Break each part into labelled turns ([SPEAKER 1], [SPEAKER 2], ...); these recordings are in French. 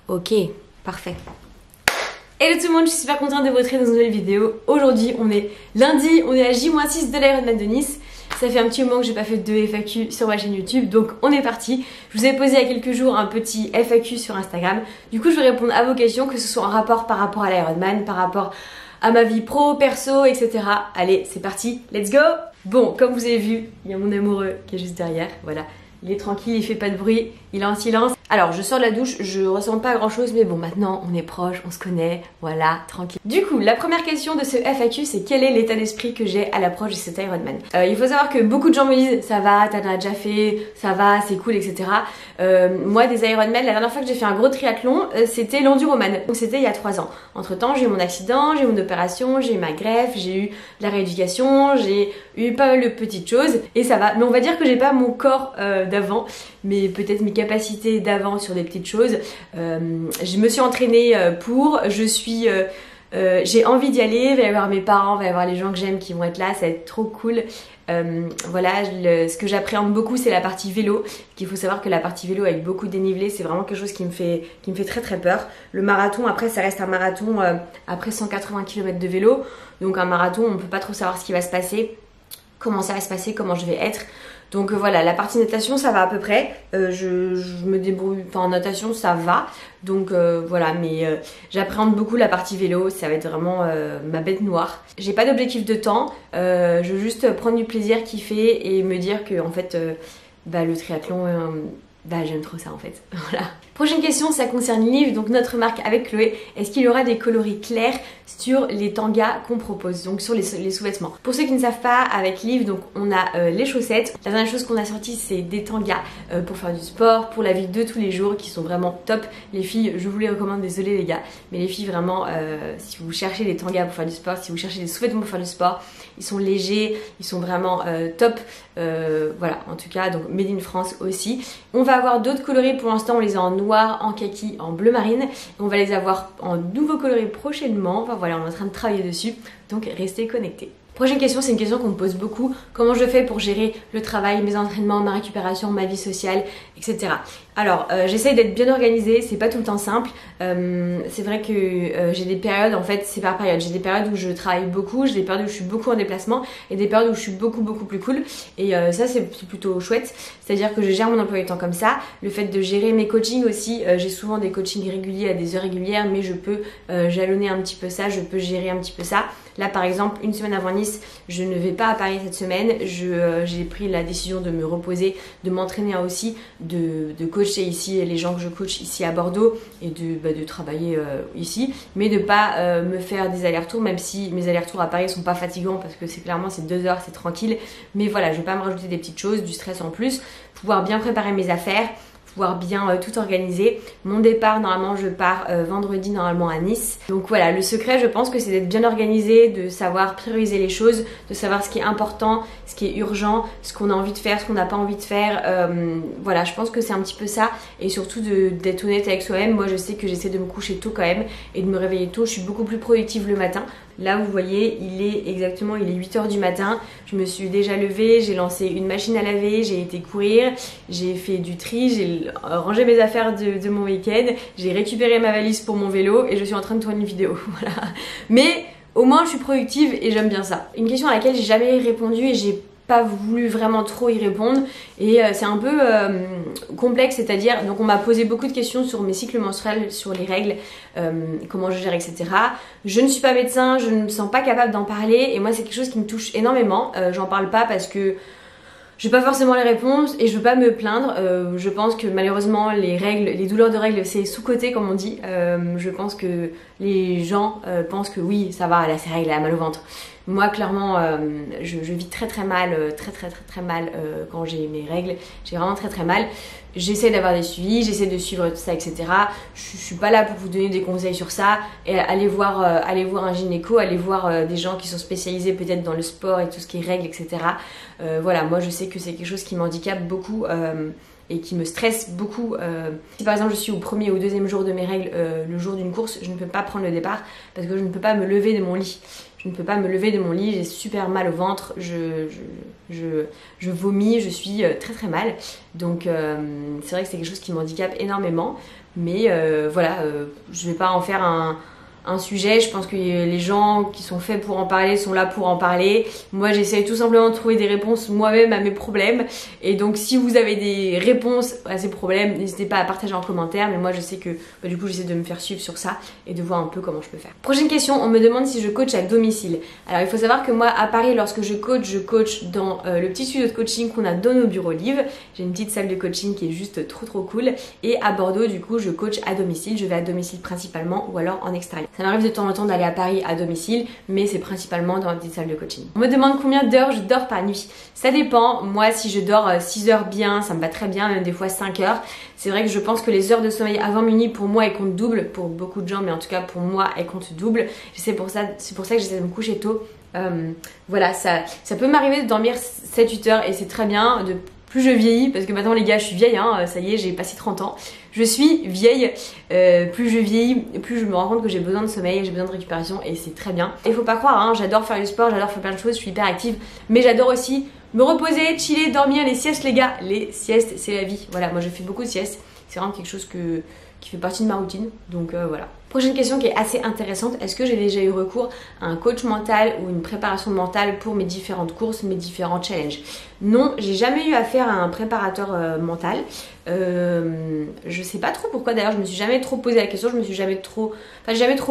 [SPEAKER 1] Ok, parfait. Hello tout le monde, je suis super contente de vous retrouver dans une nouvelle vidéo. Aujourd'hui on est lundi, on est à J-6 de l'Ironman de Nice. Ça fait un petit moment que j'ai pas fait de FAQ sur ma chaîne YouTube, donc on est parti. Je vous ai posé il y a quelques jours un petit FAQ sur Instagram. Du coup je vais répondre à vos questions, que ce soit en rapport par rapport à l'Ironman, par rapport à ma vie pro, perso, etc. Allez, c'est parti, let's go! Bon, comme vous avez vu, il y a mon amoureux qui est juste derrière, voilà. Il est tranquille, il fait pas de bruit, il est en silence. Alors, je sors de la douche, je ressens pas grand chose, mais bon, maintenant on est proche, on se connaît, voilà, tranquille. Du coup, la première question de ce FAQ, c'est quel est l'état d'esprit que j'ai à l'approche de cet Ironman. Il faut savoir que beaucoup de gens me disent, ça va, t'en as déjà fait, ça va, c'est cool, etc. Moi, des Ironman, la dernière fois que j'ai fait un gros triathlon, c'était l'Enduroman. Donc c'était il y a 3 ans. Entre temps, j'ai eu mon accident, j'ai eu mon opération, j'ai eu ma greffe, j'ai eu de la rééducation, j'ai eu pas mal de petites choses, et ça va. Mais on va dire que j'ai pas mon corps d'avant, mais peut-être mes capacités d'avant sur des petites choses. Je me suis entraînée pour, j'ai envie d'y aller, il va y avoir mes parents, il va y avoir les gens que j'aime qui vont être là, ça va être trop cool. Voilà, ce que j'appréhende beaucoup, c'est la partie vélo. Il faut savoir que la partie vélo avec beaucoup de dénivelé, c'est vraiment quelque chose qui me fait très très peur. Le marathon, après ça reste un marathon après 180 km de vélo, donc un marathon on peut pas trop savoir ce qui va se passer, comment ça va se passer, comment je vais être. Donc voilà, la partie natation ça va à peu près, je me débrouille, enfin en natation ça va, donc voilà, mais j'appréhende beaucoup la partie vélo, ça va être vraiment ma bête noire. J'ai pas d'objectif de temps, je veux juste prendre du plaisir, kiffer et me dire que en fait le triathlon, j'aime trop ça en fait, voilà. Prochaine question, ça concerne Liv, donc notre marque avec Chloé. Est-ce qu'il y aura des coloris clairs sur les tangas qu'on propose, donc sur les sous-vêtements? Pour ceux qui ne savent pas, avec Liv, donc on a les chaussettes. La dernière chose qu'on a sorti, c'est des tangas pour faire du sport, pour la vie de tous les jours, qui sont vraiment top. Les filles, je vous les recommande, désolé les gars, mais les filles vraiment, si vous cherchez des tangas pour faire du sport, si vous cherchez des sous-vêtements pour faire du sport, ils sont légers, ils sont vraiment top. Voilà, en tout cas, donc Made in France aussi. On va avoir d'autres coloris, pour l'instant on les a en noir, en kaki, en bleu marine. On va les avoir en nouveau coloris prochainement. Enfin voilà, on est en train de travailler dessus, donc restez connectés. Prochaine question, c'est une question qu'on me pose beaucoup. Comment je fais pour gérer le travail, mes entraînements, ma récupération, ma vie sociale, etc. Alors, j'essaye d'être bien organisée, c'est pas tout le temps simple. C'est vrai que j'ai des périodes, en fait, c'est par période. J'ai des périodes où je travaille beaucoup, j'ai des périodes où je suis beaucoup en déplacement et des périodes où je suis beaucoup plus cool. Et ça, c'est plutôt chouette. C'est-à-dire que je gère mon emploi du temps comme ça. Le fait de gérer mes coachings aussi, j'ai souvent des coachings réguliers à des heures régulières, mais je peux jalonner un petit peu ça, je peux gérer un petit peu ça. Là, par exemple, une semaine avant Nice, je ne vais pas à Paris cette semaine. J'ai pris la décision de me reposer, de m'entraîner aussi, de coacher ici les gens que je coach ici à Bordeaux et de travailler ici, mais de pas me faire des allers-retours, même si mes allers-retours à Paris sont pas fatigants parce que c'est 2 heures, c'est tranquille. Mais voilà, je vais pas me rajouter des petites choses, du stress en plus, pouvoir bien préparer mes affaires, pouvoir bien tout organiser. Mon départ, normalement je pars vendredi normalement à Nice. Donc voilà, le secret je pense que c'est d'être bien organisé, de savoir prioriser les choses, de savoir ce qui est important, ce qui est urgent, ce qu'on a envie de faire, ce qu'on n'a pas envie de faire. Voilà, je pense que c'est un petit peu ça, et surtout d'être honnête avec soi-même. Moi je sais que j'essaie de me coucher tôt quand même et de me réveiller tôt. Je suis beaucoup plus productive le matin. Là vous voyez, il est 8 h du matin, je me suis déjà levée, j'ai lancé une machine à laver, j'ai été courir, j'ai fait du tri, j'ai rangé mes affaires de mon week-end, j'ai récupéré ma valise pour mon vélo et je suis en train de tourner une vidéo, voilà. Mais au moins je suis productive et j'aime bien ça. Une question à laquelle j'ai jamais répondu et j'ai pas voulu vraiment trop y répondre, et c'est un peu complexe, c'est-à-dire, donc on m'a posé beaucoup de questions sur mes cycles menstruels, sur les règles, comment je gère, etc. Je ne suis pas médecin, je ne me sens pas capable d'en parler, et moi c'est quelque chose qui me touche énormément. J'en parle pas parce que j'ai pas forcément les réponses et je veux pas me plaindre. Je pense que malheureusement les douleurs de règles c'est sous-coté comme on dit. Je pense que les gens pensent que oui ça va, là c'est règles, elle a mal au ventre. Moi clairement je vis très mal, très mal quand j'ai mes règles. J'ai vraiment très mal. J'essaie d'avoir des suivis, j'essaie de suivre tout ça, etc. Je suis pas là pour vous donner des conseils sur ça. Et allez voir un gynéco, allez voir des gens qui sont spécialisés peut-être dans le sport et tout ce qui est règles, etc. Voilà, moi je sais que c'est quelque chose qui m'handicape beaucoup et qui me stresse beaucoup. Si par exemple je suis au premier ou deuxième jour de mes règles, le jour d'une course, je ne peux pas prendre le départ parce que je ne peux pas me lever de mon lit. Je ne peux pas me lever de mon lit, j'ai super mal au ventre, je vomis, je suis très mal. Donc c'est vrai que c'est quelque chose qui m'handicape énormément. mais voilà, je vais pas en faire un sujet. Je pense que les gens qui sont faits pour en parler sont là pour en parler. Moi j'essaye tout simplement de trouver des réponses moi-même à mes problèmes, et donc si vous avez des réponses à ces problèmes, n'hésitez pas à partager en commentaire, mais moi je sais que du coup j'essaie de me faire suivre sur ça et de voir un peu comment je peux faire. Prochaine question, on me demande si je coach à domicile. Alors il faut savoir que moi à Paris, lorsque je coach dans le petit studio de coaching qu'on a dans nos bureaux Live. J'ai une petite salle de coaching qui est juste trop cool, et à Bordeaux du coup je coach à domicile. Je vais à domicile principalement ou alors en extérieur. Ça m'arrive de temps en temps d'aller à Paris à domicile, mais c'est principalement dans ma petite salle de coaching. On me demande combien d'heures je dors par nuit. Ça dépend. Moi, si je dors 6 heures bien, ça me va très bien, même des fois 5 heures. C'est vrai que je pense que les heures de sommeil avant minuit, pour moi, elles comptent double. Pour beaucoup de gens, mais en tout cas pour moi, elles comptent double. C'est pour ça que j'essaie de me coucher tôt. Voilà, ça peut m'arriver de dormir 7-8 heures et c'est très bien. Plus je vieillis, parce que maintenant les gars je suis vieille, hein, ça y est, j'ai passé 30 ans, je suis vieille, plus je vieillis, plus je me rends compte que j'ai besoin de sommeil, j'ai besoin de récupération, et c'est très bien. Et faut pas croire, hein, j'adore faire du sport, j'adore faire plein de choses, je suis hyper active, mais j'adore aussi me reposer, chiller, dormir, les siestes les gars, les siestes c'est la vie. Voilà, moi je fais beaucoup de siestes, c'est vraiment quelque chose qui fait partie de ma routine, donc voilà. Prochaine question qui est assez intéressante, est-ce que j'ai déjà eu recours à un coach mental ou une préparation mentale pour mes différentes courses, mes différents challenges? Non, j'ai jamais eu affaire à un préparateur mental. Je sais pas trop pourquoi d'ailleurs, je me suis jamais trop posé la question, j'ai jamais trop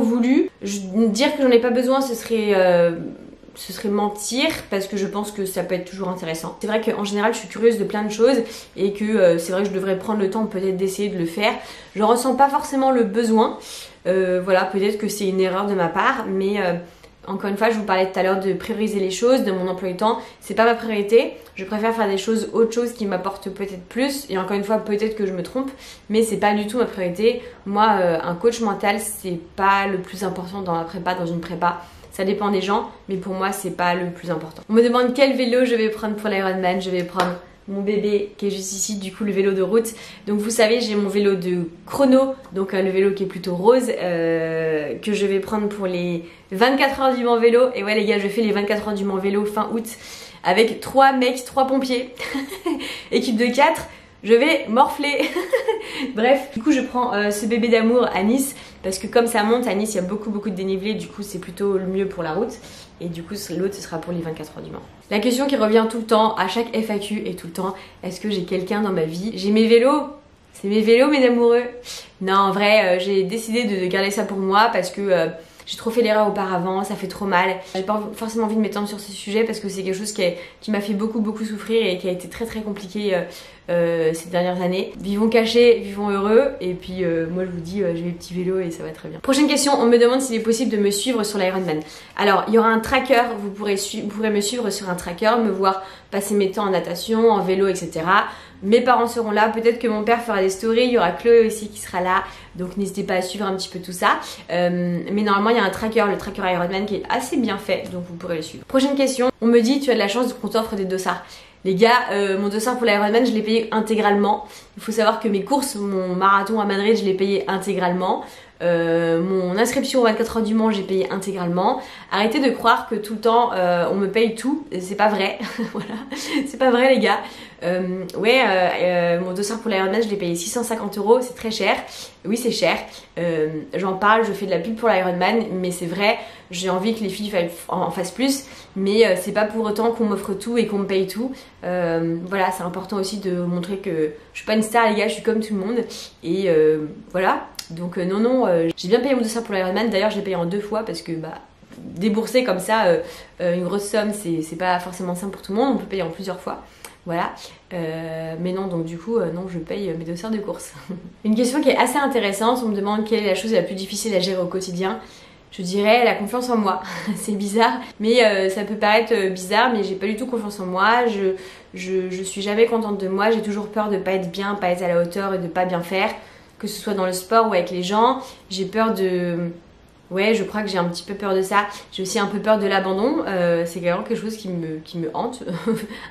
[SPEAKER 1] voulu. Dire que j'en ai pas besoin, ce serait mentir, parce que je pense que ça peut être toujours intéressant. C'est vrai qu'en général je suis curieuse de plein de choses, et que c'est vrai que je devrais prendre le temps peut-être d'essayer de le faire. Je ressens pas forcément le besoin, voilà, peut-être que c'est une erreur de ma part, mais encore une fois, je vous parlais tout à l'heure de prioriser les choses, de mon emploi du temps, c'est pas ma priorité. Je préfère faire des choses, autre chose qui m'apportent peut-être plus, et encore une fois peut-être que je me trompe, mais c'est pas du tout ma priorité. Moi un coach mental c'est pas le plus important dans la prépa, dans une prépa. Ça dépend des gens, mais pour moi c'est pas le plus important. On me demande quel vélo je vais prendre pour l'Ironman. Je vais prendre mon bébé qui est juste ici, du coup le vélo de route. Donc vous savez, j'ai mon vélo de chrono, donc le vélo qui est plutôt rose, que je vais prendre pour les 24 heures du Mans vélo. Et ouais les gars, je fais les 24 heures du Mans vélo fin août avec 3 mecs, 3 pompiers, équipe de 4. Je vais morfler. Bref, du coup je prends ce bébé d'amour à Nice, parce que comme ça monte à Nice, il y a beaucoup de dénivelé, du coup c'est plutôt le mieux pour la route, et du coup l'autre ce sera pour les 24 heures du Mans. La question qui revient tout le temps à chaque FAQ et tout le temps, est-ce que j'ai quelqu'un dans ma vie? J'ai mes vélos, c'est mes vélos mes amoureux. Non, en vrai j'ai décidé de garder ça pour moi, parce que j'ai trop fait l'erreur auparavant, ça fait trop mal. J'ai pas forcément envie de m'étendre sur ce sujet, parce que c'est quelque chose qui m'a fait beaucoup souffrir, et qui a été très compliqué ces dernières années. Vivons cachés, vivons heureux, et puis moi je vous dis, j'ai mes petits vélos et ça va très bien. Prochaine question, on me demande s'il est possible de me suivre sur l'Ironman. Alors il y aura un tracker, vous pourrez me suivre sur un tracker, me voir passer mes temps en natation, en vélo, etc. Mes parents seront là, peut-être que mon père fera des stories, il y aura Chloé aussi qui sera là, donc n'hésitez pas à suivre un petit peu tout ça. Mais normalement il y a un tracker, le tracker Ironman, qui est assez bien fait, donc vous pourrez le suivre. Prochaine question, on me dit tu as de la chance qu'on t'offre des dossards. Les gars, mon dossard pour l'Ironman, je l'ai payé intégralement. Il faut savoir que mes courses, mon marathon à Madrid, je l'ai payé intégralement. Mon inscription aux 24 heures du Mans, j'ai payé intégralement. Arrêtez de croire que tout le temps on me paye tout, c'est pas vrai. Voilà, c'est pas vrai les gars. Mon dossard pour l'Ironman, je l'ai payé 650 €, c'est très cher. Oui, c'est cher. J'en parle, je fais de la pub pour l'Ironman, mais c'est vrai, j'ai envie que les filles en fassent plus, mais c'est pas pour autant qu'on m'offre tout et qu'on me paye tout. Voilà, c'est important aussi de montrer que je suis pas une star les gars, je suis comme tout le monde, et voilà. Donc non, j'ai bien payé mon dossard pour l'Ironman. D'ailleurs je l'ai payé en 2 fois, parce que débourser comme ça une grosse somme, c'est pas forcément simple pour tout le monde, on peut payer en plusieurs fois. Voilà, mais non, donc du coup non, je paye mes dossards de course. Une question qui est assez intéressante, on me demande quelle est la chose la plus difficile à gérer au quotidien. Je dirais la confiance en moi. C'est bizarre, mais ça peut paraître bizarre, mais j'ai pas du tout confiance en moi. Je suis jamais contente de moi, j'ai toujours peur de pas être bien, pas être à la hauteur et de pas bien faire, que ce soit dans le sport ou avec les gens. J'ai peur de... Ouais, je crois que j'ai un petit peu peur de ça. J'ai aussi un peu peur de l'abandon. C'est vraiment quelque chose qui me hante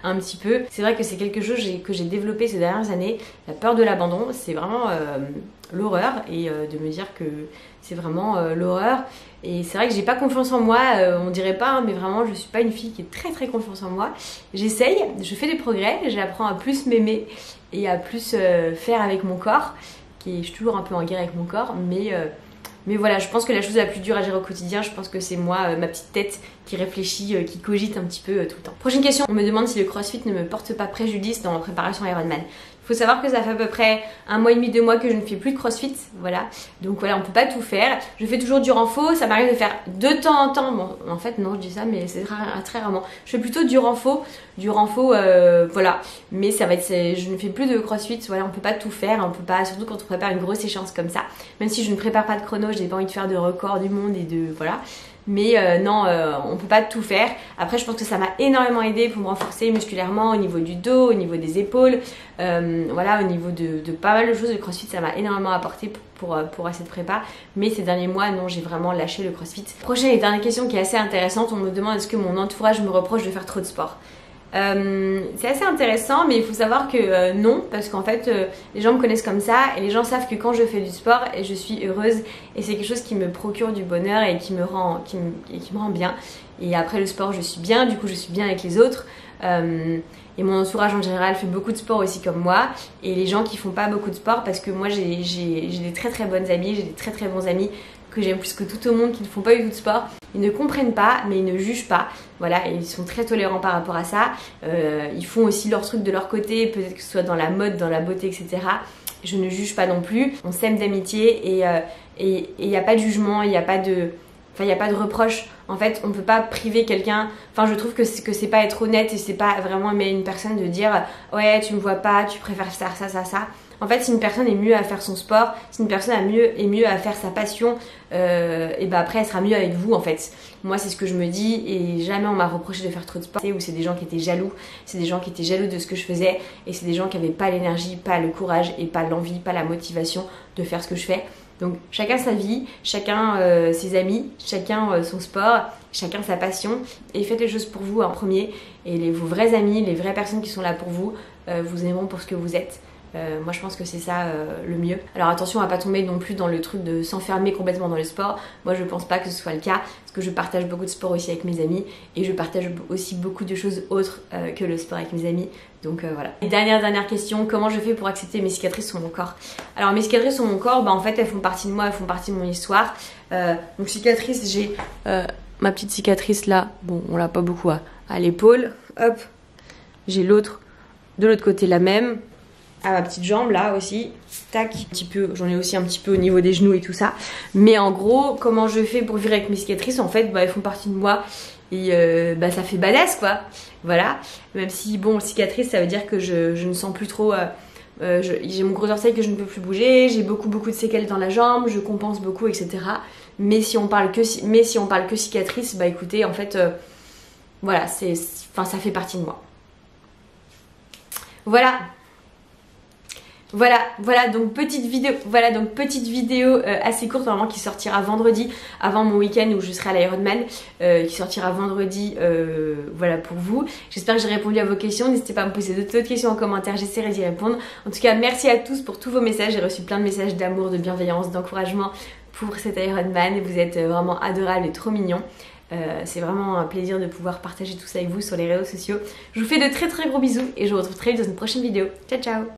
[SPEAKER 1] un petit peu. C'est vrai que c'est quelque chose que j'ai développé ces dernières années. La peur de l'abandon, c'est vraiment l'horreur. Et de me dire que c'est vraiment l'horreur. Et c'est vrai que j'ai pas confiance en moi. On dirait pas, hein, mais vraiment, je suis pas une fille qui est très confiance en moi. J'essaye, je fais des progrès. J'apprends à plus m'aimer et à plus faire avec mon corps. je suis toujours un peu en guerre avec mon corps, mais voilà, je pense que la chose la plus dure à gérer au quotidien, je pense que c'est moi, ma petite tête qui réfléchit, qui cogite un petit peu tout le temps. Prochaine question, on me demande si le crossfit ne me porte pas préjudice dans ma préparation à Ironman. Il faut savoir que ça fait à peu près 1 mois et demi, 2 mois que je ne fais plus de crossfit, voilà. Donc voilà, on peut pas tout faire. Je fais toujours du renfo, ça m'arrive de faire de temps en temps. Bon, en fait non, je dis ça, mais c'est très rarement. Je fais plutôt du renfo, voilà. Mais ça va être, je ne fais plus de crossfit, voilà, on peut pas tout faire, on peut pas, surtout quand on prépare une grosse échéance comme ça. Même si je ne prépare pas de chrono, j'ai pas envie de faire de record du monde et de, voilà. Mais non, on peut pas tout faire. Après, je pense que ça m'a énormément aidé pour me renforcer musculairement au niveau du dos, au niveau des épaules, voilà, au niveau de pas mal de choses. Le crossfit, ça m'a énormément apporté pour cette prépa. Mais ces derniers mois, non, j'ai vraiment lâché le crossfit. Prochaine et dernière question qui est assez intéressante. On me demande est-ce que mon entourage me reproche de faire trop de sport. C'est assez intéressant, mais il faut savoir que non, parce qu'en fait les gens me connaissent comme ça et les gens savent que quand je fais du sport, je suis heureuse et c'est quelque chose qui me procure du bonheur et qui me rend bien. Et après le sport, je suis bien, du coup je suis bien avec les autres. Et mon entourage en général fait beaucoup de sport aussi comme moi. Et les gens qui font pas beaucoup de sport, parce que moi j'ai des très bonnes amies, j'ai des très bons amis que j'aime plus que tout au monde qui ne font pas du tout de sport. Ils ne comprennent pas, mais ils ne jugent pas. Voilà, et ils sont très tolérants par rapport à ça. Ils font aussi leur truc de leur côté, peut-être que ce soit dans la mode, dans la beauté, etc. Je ne juge pas non plus. On s'aime d'amitié et il n'y a pas de jugement, il n'y a pas de reproche. En fait, on ne peut pas priver quelqu'un. Enfin, je trouve que c'est pas être honnête et c'est pas vraiment aimer une personne de dire ouais, tu me vois pas, tu préfères faire ça. En fait, si une personne est mieux à faire son sport, si une personne est mieux à faire sa passion, et ben après elle sera mieux avec vous en fait. Moi c'est ce que je me dis et jamais on m'a reproché de faire trop de sport. Ou c'est des gens qui étaient jaloux, c'est des gens qui étaient jaloux de ce que je faisais et c'est des gens qui n'avaient pas l'énergie, pas le courage et pas l'envie, pas la motivation de faire ce que je fais. Donc chacun sa vie, chacun ses amis, chacun son sport, chacun sa passion et faites les choses pour vous en premier et vos vrais amis, les vraies personnes qui sont là pour vous, vous aimeront pour ce que vous êtes. Moi je pense que c'est ça le mieux. Alors attention à pas tomber non plus dans le truc de s'enfermer complètement dans le sport. Moi je pense pas que ce soit le cas parce que je partage beaucoup de sport aussi avec mes amis et je partage aussi beaucoup de choses autres que le sport avec mes amis. Donc voilà. Et dernière question, comment je fais pour accepter mes cicatrices sur mon corps? Alors mes cicatrices sur mon corps, bah en fait elles font partie de moi, elles font partie de mon histoire. Donc cicatrices, j'ai ma petite cicatrice là, bon on l'a pas beaucoup à l'épaule, hop, j'ai l'autre de l'autre côté la même. À ma petite jambe là aussi, tac, un petit peu, j'en ai aussi un petit peu au niveau des genoux et tout ça. Mais en gros, comment je fais pour vivre avec mes cicatrices? En fait, bah, elles font partie de moi et bah, ça fait badass quoi. Voilà, même si bon, cicatrice ça veut dire que je ne sens plus trop, j'ai mon gros orteil que je ne peux plus bouger, j'ai beaucoup de séquelles dans la jambe, je compense beaucoup etc. Mais si on parle que cicatrice, bah écoutez, en fait, voilà, ça fait partie de moi. Voilà, donc petite vidéo assez courte normalement qui sortira vendredi avant mon week-end où je serai à l'Ironman, qui sortira vendredi, voilà pour vous. J'espère que j'ai répondu à vos questions, n'hésitez pas à me poser d'autres questions en commentaire, j'essaierai d'y répondre. En tout cas, merci à tous pour tous vos messages, j'ai reçu plein de messages d'amour, de bienveillance, d'encouragement pour cet Ironman, vous êtes vraiment adorables et trop mignons. C'est vraiment un plaisir de pouvoir partager tout ça avec vous sur les réseaux sociaux. Je vous fais de très gros bisous et je vous retrouve très vite dans une prochaine vidéo. Ciao ciao.